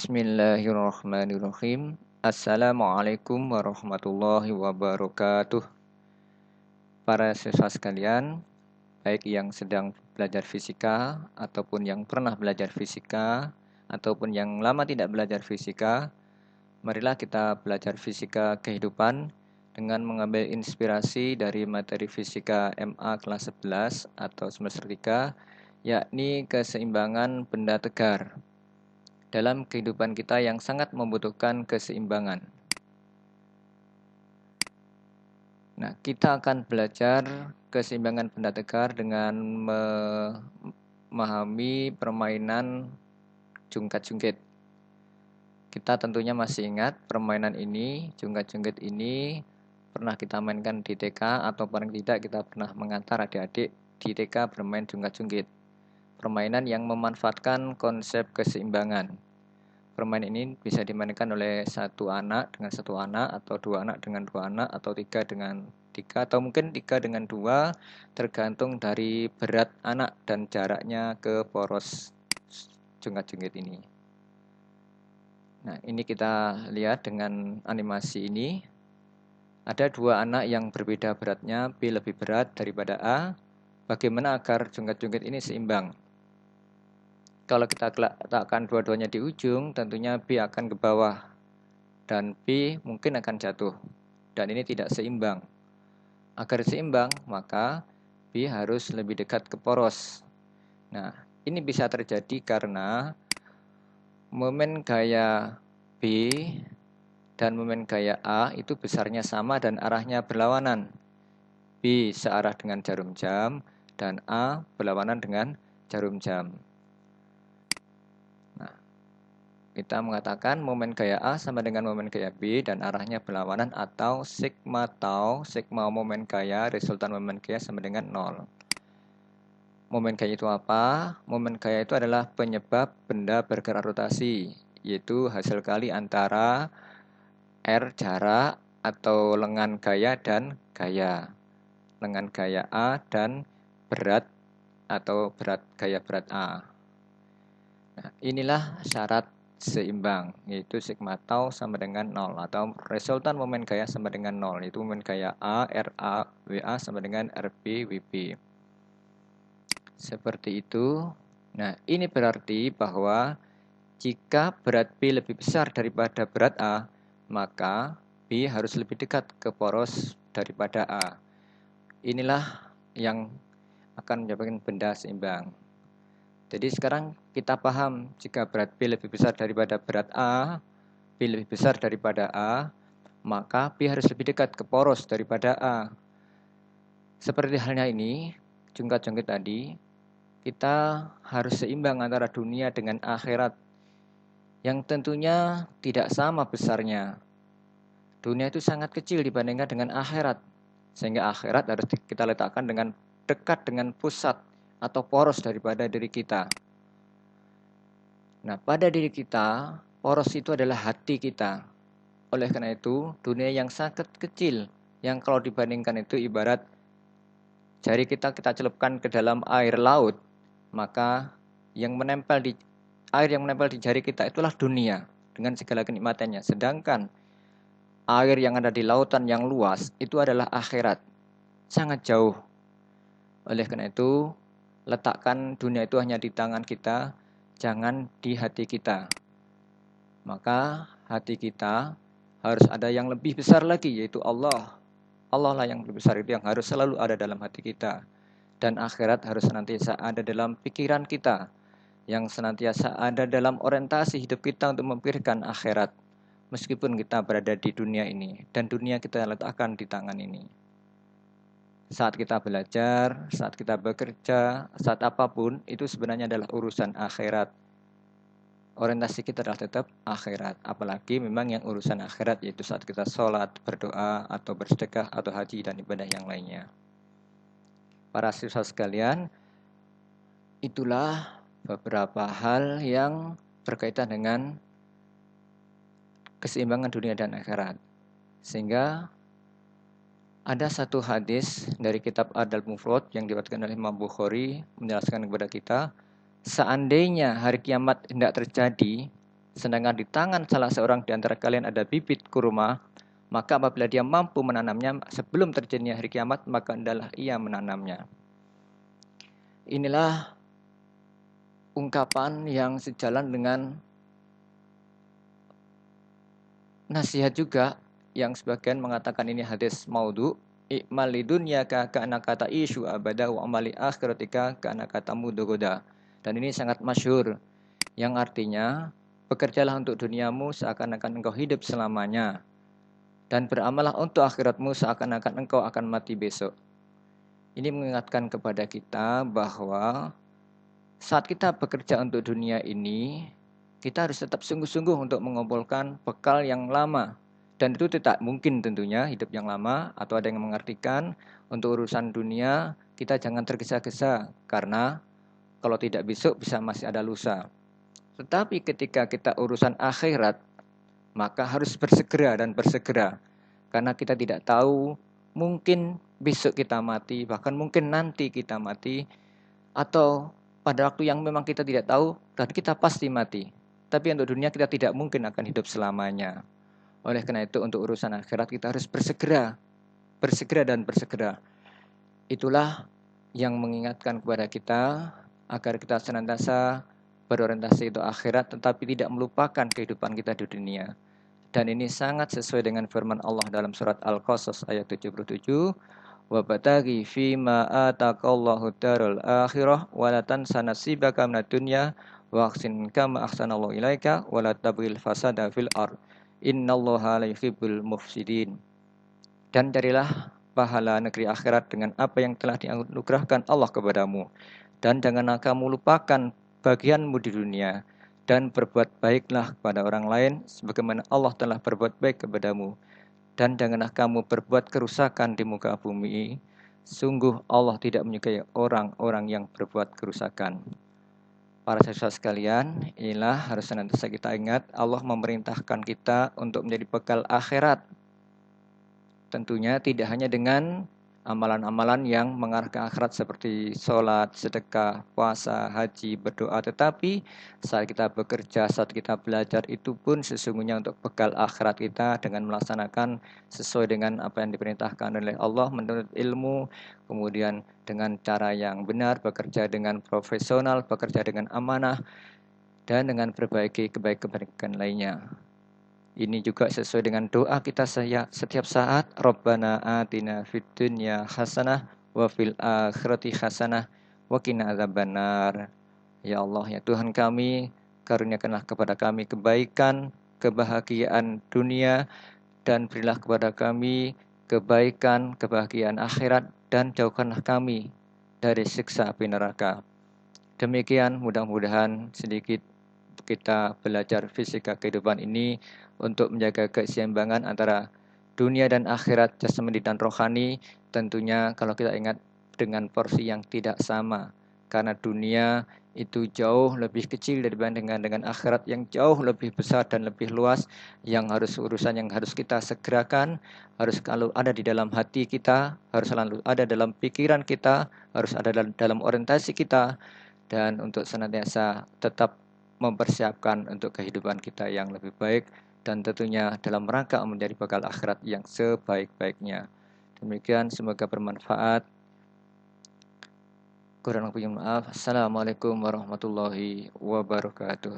Bismillahirrahmanirrahim. Assalamualaikum warahmatullahi wabarakatuh. Para siswa sekalian, baik yang sedang belajar fisika ataupun yang pernah belajar fisika ataupun yang lama tidak belajar fisika, marilah kita belajar fisika kehidupan dengan mengambil inspirasi dari materi fisika MA kelas 11 atau semester 3, yakni keseimbangan benda tegar. Dalam kehidupan kita yang sangat membutuhkan keseimbangan. Nah, kita akan belajar keseimbangan benda tegar dengan memahami permainan jungkat-jungkit. Kita tentunya masih ingat permainan ini, jungkat-jungkit ini pernah kita mainkan di TK atau paling tidak kita pernah mengantar adik-adik di TK bermain jungkat-jungkit. Permainan yang memanfaatkan konsep keseimbangan. Permainan ini bisa dimainkan oleh satu anak dengan satu anak, atau dua anak dengan dua anak, atau tiga dengan tiga, atau mungkin tiga dengan dua, tergantung dari berat anak dan jaraknya ke poros jungkat-jungkit ini. Nah, ini kita lihat dengan animasi ini. Ada dua anak yang berbeda beratnya, B lebih berat daripada A. Bagaimana agar jungkat-jungkit ini seimbang? Kalau kita letakkan dua-duanya di ujung, tentunya B akan ke bawah dan B mungkin akan jatuh. Dan ini tidak seimbang. Agar seimbang, maka B harus lebih dekat ke poros. Nah, ini bisa terjadi karena momen gaya B dan momen gaya A itu besarnya sama dan arahnya berlawanan. B searah dengan jarum jam dan A berlawanan dengan jarum jam. Kita mengatakan momen gaya A sama dengan momen gaya B dan arahnya berlawanan, atau sigma tau, sigma momen gaya, resultan momen gaya sama dengan 0. Momen gaya itu apa? Momen gaya itu adalah penyebab benda bergerak rotasi, yaitu hasil kali antara R jarak atau lengan gaya dan gaya. Lengan gaya A dan berat atau gaya berat A. Nah, inilah syarat seimbang, yaitu sigma tau sama dengan 0, atau resultan momen gaya sama dengan 0, yaitu momen gaya A, RA, WA sama dengan RB, WB. Seperti itu. Nah, ini berarti bahwa jika berat B lebih besar daripada berat A, maka B harus lebih dekat ke poros daripada A. Inilah yang akan menyebabkan benda seimbang. Jadi sekarang kita paham, jika berat B lebih besar daripada berat A, B lebih besar daripada A, maka B harus lebih dekat ke poros daripada A. Seperti halnya ini, jungkat-jungkit tadi, kita harus seimbang antara dunia dengan akhirat, yang tentunya tidak sama besarnya. Dunia itu sangat kecil dibandingkan dengan akhirat, sehingga akhirat harus kita letakkan dengan dekat dengan pusat atau poros daripada diri kita. Nah, pada diri kita, poros itu adalah hati kita. Oleh karena itu, dunia yang sangat kecil, yang kalau dibandingkan itu ibarat jari kita celupkan ke dalam air laut, maka air yang menempel di jari kita itulah dunia dengan segala kenikmatannya. Sedangkan air yang ada di lautan yang luas itu adalah akhirat, sangat jauh. Oleh karena itu, letakkan dunia itu hanya di tangan kita, jangan di hati kita. Maka hati kita harus ada yang lebih besar lagi, yaitu Allah. Allah lah yang lebih besar, itu yang harus selalu ada dalam hati kita. Dan akhirat harus senantiasa ada dalam pikiran kita, yang senantiasa ada dalam orientasi hidup kita untuk memikirkan akhirat. Meskipun kita berada di dunia ini, dan dunia kita letakkan di tangan ini. Saat kita belajar, saat kita bekerja, saat apapun, itu sebenarnya adalah urusan akhirat. Orientasi kita adalah tetap akhirat. Apalagi memang yang urusan akhirat, yaitu saat kita sholat, berdoa, atau bersedekah, atau haji, dan ibadah yang lainnya. Para siswa sekalian, itulah beberapa hal yang berkaitan dengan keseimbangan dunia dan akhirat. Sehingga ada satu hadis dari kitab Adab Mufrad yang diriwayatkan oleh Imam Bukhari menjelaskan kepada kita, seandainya hari kiamat hendak terjadi, Sedangkan di tangan salah seorang di antara kalian ada bibit kurma, maka apabila dia mampu menanamnya sebelum terjadinya hari kiamat, maka hendaklah ia menanamnya. Inilah ungkapan yang sejalan dengan nasihat juga yang sebagian mengatakan ini hadis maudhu. I'mal lidunyaka ka'annaka ta'ishu abada wa amali akhiratika ka'annaka tamutu goda. Dan ini sangat masyhur yang artinya bekerjalah untuk duniamu seakan-akan engkau hidup selamanya dan beramallah untuk akhiratmu seakan-akan engkau akan mati besok. Ini mengingatkan kepada kita bahwa saat kita bekerja untuk dunia ini, kita harus tetap sungguh-sungguh untuk mengumpulkan bekal yang lama. Dan itu tidak mungkin tentunya hidup yang lama, atau ada yang mengartikan untuk urusan dunia kita jangan tergesa-gesa karena kalau tidak besok bisa masih ada lusa. Tetapi ketika kita urusan akhirat, maka harus bersegera dan bersegera. Karena kita tidak tahu, mungkin besok kita mati, bahkan mungkin nanti kita mati, atau pada waktu yang memang kita tidak tahu, dan kita pasti mati. Tapi untuk dunia kita tidak mungkin akan hidup selamanya. Oleh karena itu untuk urusan akhirat kita harus bersegera. Bersegera dan bersegera. Itulah yang mengingatkan kepada kita agar kita senantiasa berorientasi untuk akhirat tetapi tidak melupakan kehidupan kita di dunia. Dan ini sangat sesuai dengan firman Allah dalam surat Al-Qasas ayat 77. Wabtaghi fima ataqallahu darul akhirah wa la tansa nasibaka minad dunya wa ahsin kama ahsanallahu ilaika wa la tabghil fasada fil ard. Innallaha la yuhibbul mufsidin. Dan carilah pahala negeri akhirat dengan apa yang telah dianugerahkan Allah kepadamu. Dan janganlah kamu lupakan bagianmu di dunia. Dan berbuat baiklah kepada orang lain sebagaimana Allah telah berbuat baik kepadamu. Dan janganlah kamu berbuat kerusakan di muka bumi. Sungguh Allah tidak menyukai orang-orang yang berbuat kerusakan. Para siswa sekalian, inilah harus senantiasa kita ingat, Allah memerintahkan kita untuk menjadi bekal akhirat. Tentunya tidak hanya dengan amalan-amalan yang mengarah ke akhirat seperti sholat, sedekah, puasa, haji, berdoa. Tetapi saat kita bekerja, saat kita belajar itu pun sesungguhnya untuk bekal akhirat kita dengan melaksanakan sesuai dengan apa yang diperintahkan oleh Allah menurut ilmu. Kemudian dengan cara yang benar, bekerja dengan profesional, bekerja dengan amanah, dan dengan perbaiki kebaikan-kebaikan lainnya. Ini juga sesuai dengan doa kita setiap saat. Rabbana atina fid dunya hasanah wa fil akhirati hasanah wa qina adzabannar. Ya Allah, ya Tuhan kami, karuniakanlah kepada kami kebaikan, kebahagiaan dunia, dan berilah kepada kami kebaikan, kebahagiaan akhirat, dan jauhkanlah kami dari siksa api neraka. Demikian mudah-mudahan sedikit kita belajar fisika kehidupan ini untuk menjaga keseimbangan antara dunia dan akhirat, jasmani dan rohani. Tentunya kalau kita ingat dengan porsi yang tidak sama, karena dunia itu jauh lebih kecil dibandingkan dengan akhirat yang jauh lebih besar dan lebih luas, yang harus urusan yang harus kita segerakan, harus kalau ada di dalam hati kita, harus selalu ada dalam pikiran kita, harus ada dalam orientasi kita, dan untuk senantiasa tetap mempersiapkan untuk kehidupan kita yang lebih baik dan tentunya dalam rangka menjadi bekal akhirat yang sebaik-baiknya. Demikian, semoga bermanfaat. Kurang lebih maaf. Assalamualaikum warahmatullahi wabarakatuh.